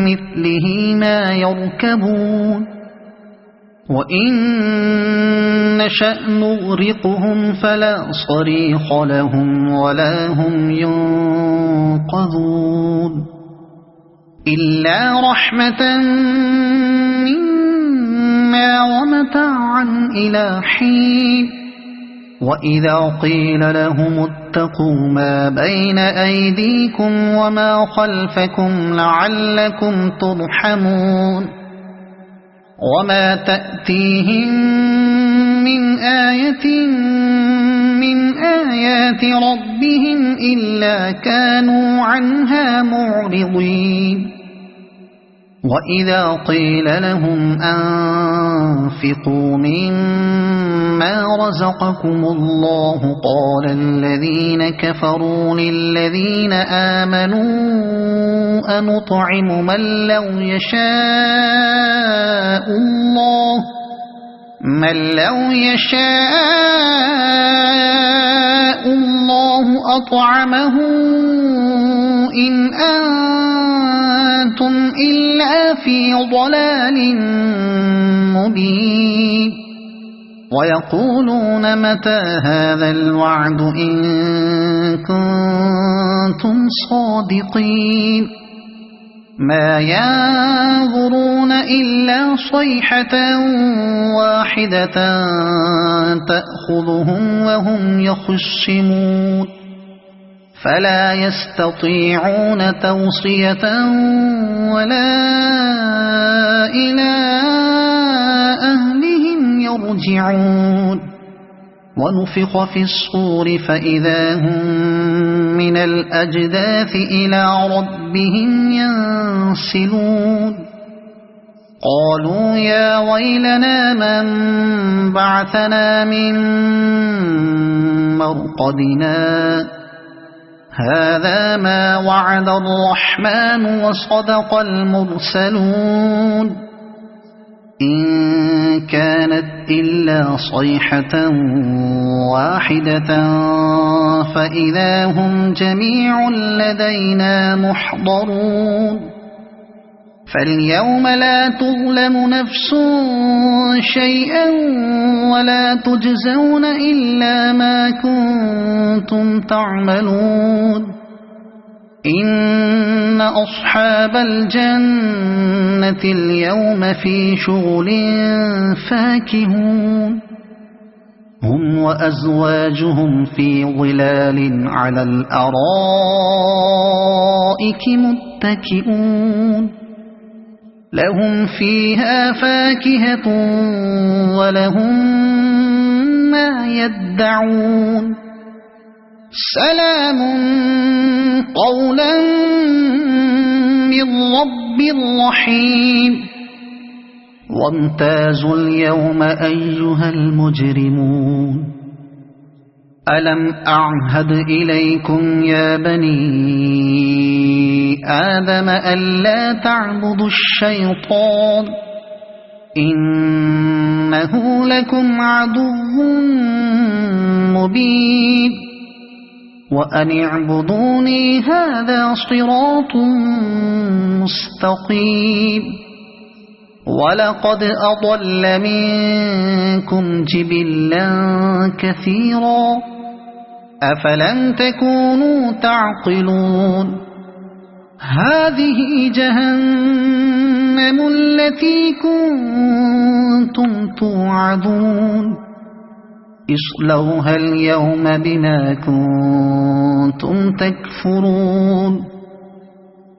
مثله ما يركبون وإن نشأ نغرقهم فلا صريخ لهم ولا هم ينقذون إلا رحمة منا ومتاعا إلى حين وإذا قيل لهم اتقوا ما بين أيديكم وما خلفكم لعلكم ترحمون وما تأتيهم من آية من آيات ربهم إلا كانوا عنها معرضين وإذا قيل لهم أنفقوا مما رزقكم الله قال الذين كفروا للذين آمنوا أنطعم من لو يشاء الله أطعمه إن أنتم إلا في ضلال مبين ويقولون متى هذا الوعد إن كنتم صادقين ما ينظرون إلا صيحة واحدة تأخذهم وهم يخصمون فلا يستطيعون توصية ولا إلى أهلهم يرجعون ونفخ في الصور فإذا هم من الأجداث إلى ربهم ينسلون قالوا يا ويلنا من بعثنا من مرقدنا هذا ما وعد الرحمن وصدق المرسلون إن كانت إلا صيحة واحدة فإذا هم جميع لدينا محضرون فاليوم لا تظلم نفس شيئا ولا تجزون إلا ما كنتم تعملون إن أصحاب الجنة اليوم في شغل فاكهون هم وأزواجهم في ظلال على الأرائك متكئون لهم فيها فاكهة ولهم ما يدعون سلام قولا من رب رحيم وامتازوا اليوم أيها المجرمون ألم أعهد إليكم يا بني آدم ألا تعبدوا الشيطان إنه لكم عدو مبين وأن اعبدوني هذا صراط مستقيم ولقد أضل منكم جبلا كثيرا أفلم تكونوا تعقلون هذه جهنم التي كنتم توعدون اصلوها اليوم بما كنتم تكفرون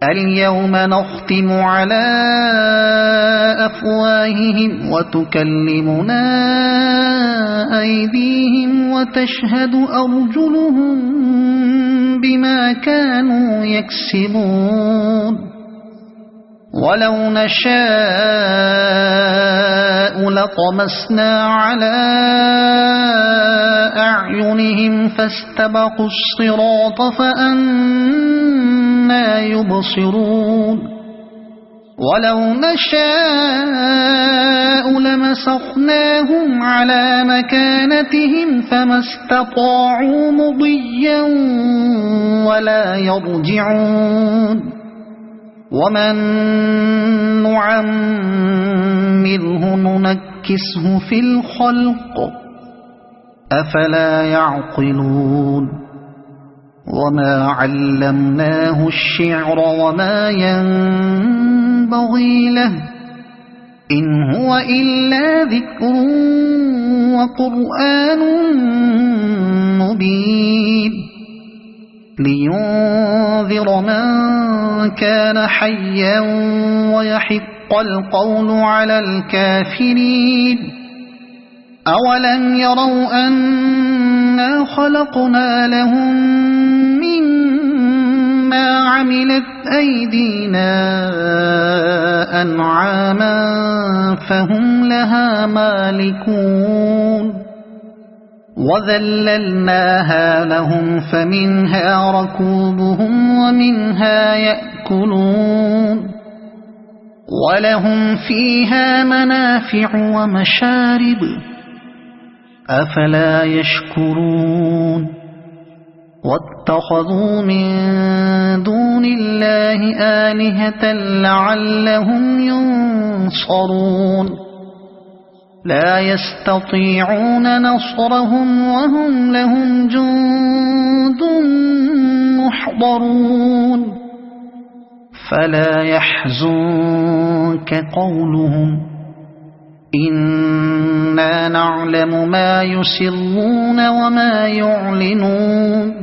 اليوم نختم على أفواههم وتكلمنا أيديهم وتشهد أرجلهم بما كانوا يكسبون ولو نشاء لطمسنا على أعينهم فاستبقوا الصراط فأنى يبصرون ولو نشاء لمسخناهم على مكانتهم فما استطاعوا مضيا ولا يرجعون ومن نعمره ننكسه في الخلق أفلا يعقلون وما علمناه الشعر وما ينبغي له إن هو إلا ذكر وقرآن مبين لينذر من كان حيا ويحق القول على الكافرين أولم يروا أنا خلقنا لهم مما عملت أيدينا أنعاما فهم لها مالكون وذللناها لهم فمنها ركوبهم ومنها يأكلون ولهم فيها منافع ومشارب أفلا يشكرون واتخذوا من دون الله آلهة لعلهم ينصرون لا يستطيعون نصرهم وهم لهم جند محضرون فلا يحزنك قولهم إنا نعلم ما يسرون وما يعلنون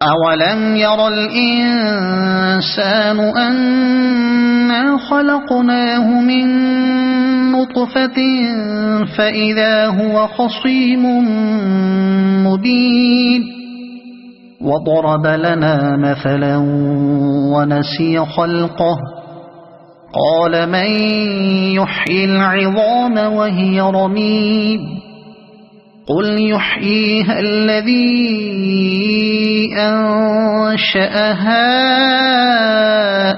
أولم ير الإنسان أنا خلقناه من نطفة فإذا هو خصيم مبين وضرب لنا مثلا ونسي خلقه قال من يحيي العظام وهي رميم قل يحييها الذي أنشأها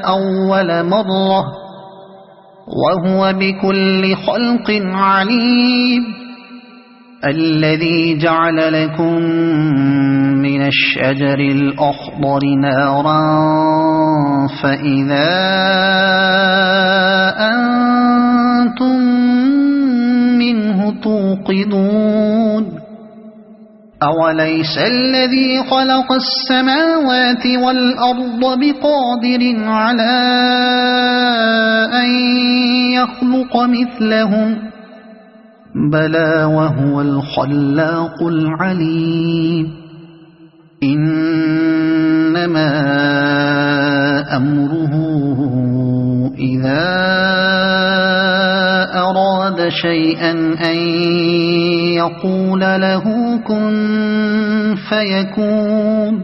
أول مرة وهو بكل خلق عليم الذي جعل لكم من الشجر الأخضر نارا فإذا أنتم منه توقدون أوليس الذي خلق السماوات والأرض بقادر على أن يخلق مثلهم بلى وهو الخلاق العليم إنما أمره إذا أراد شيئا أن يقول له كن فيكون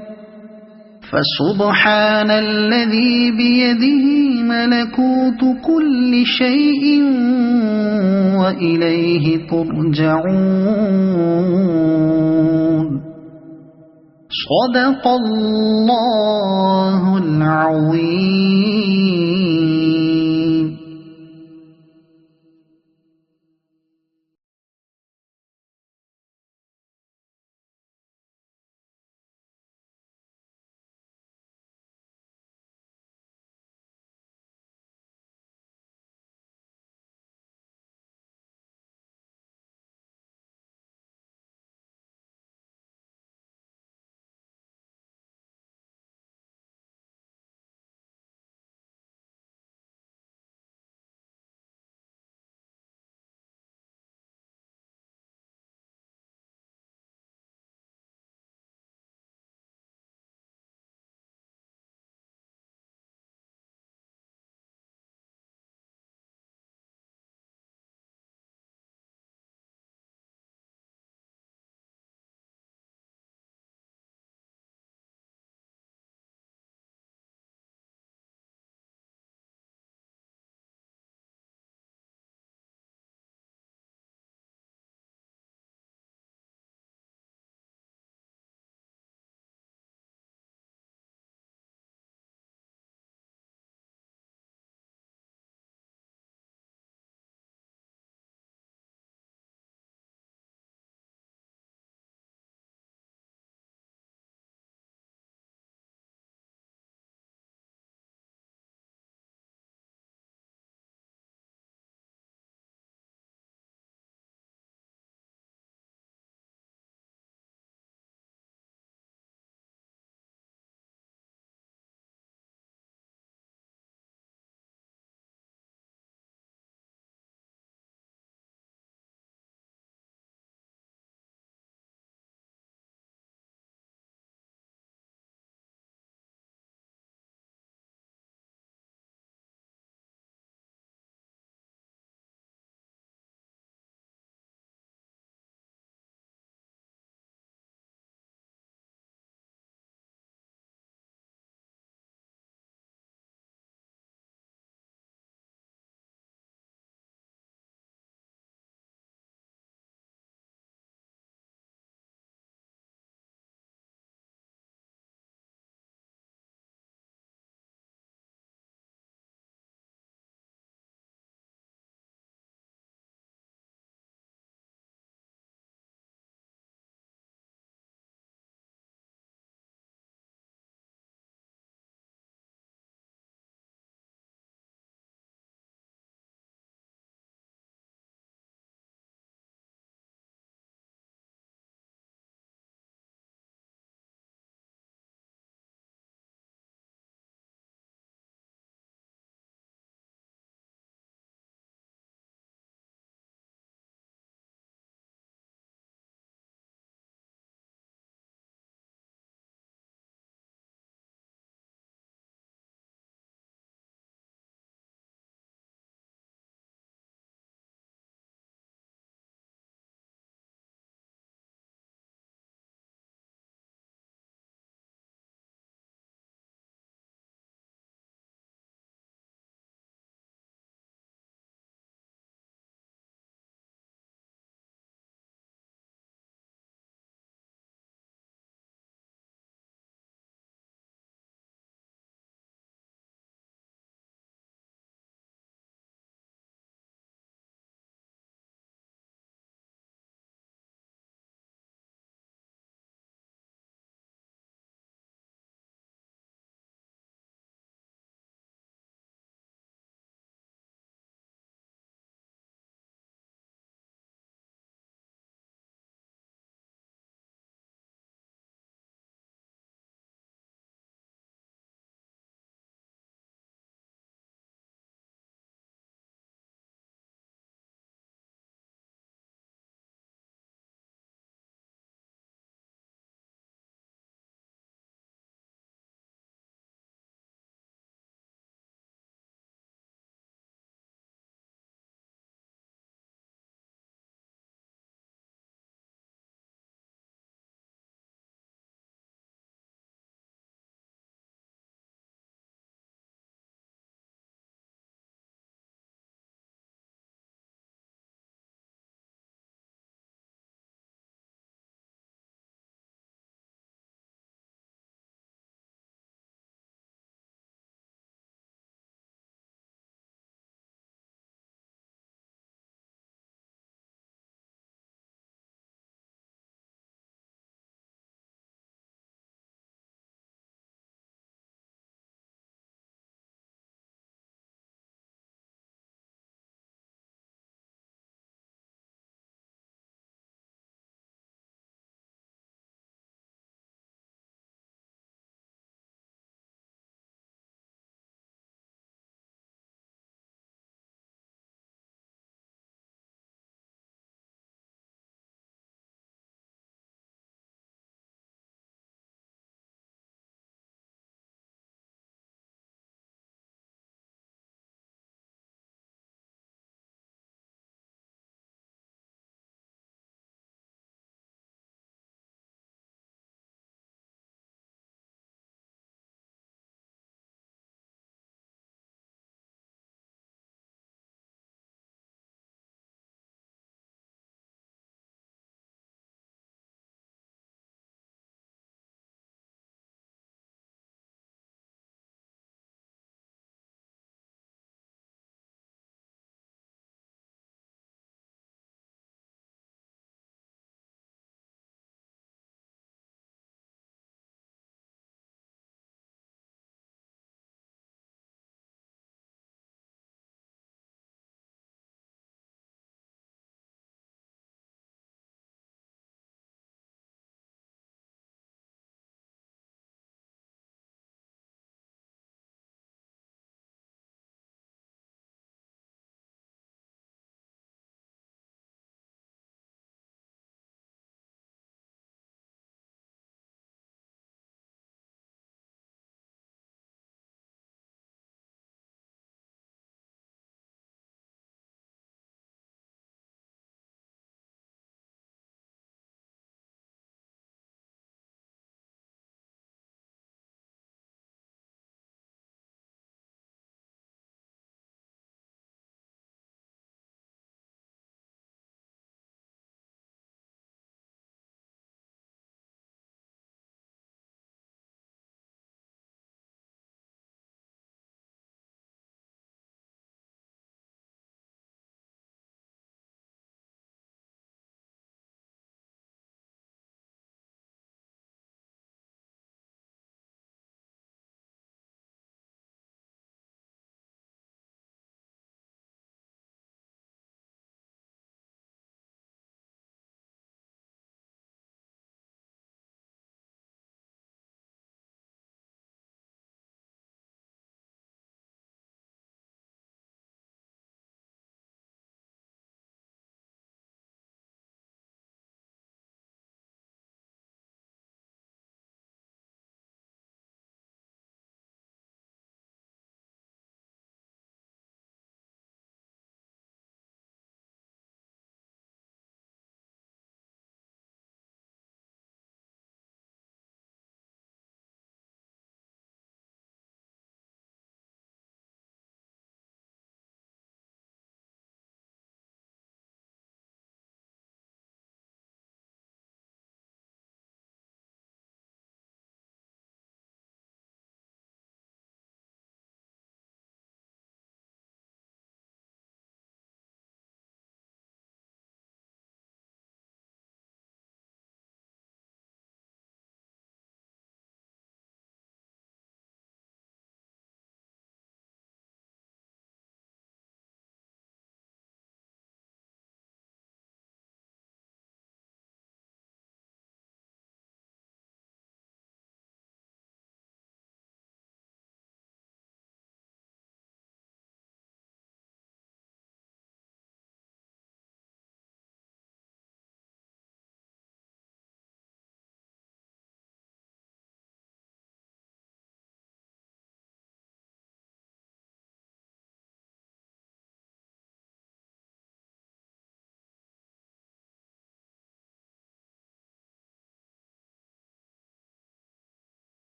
فسبحان الذي بيده ملكوت كل شيء وإليه ترجعون صدق الله العظيم.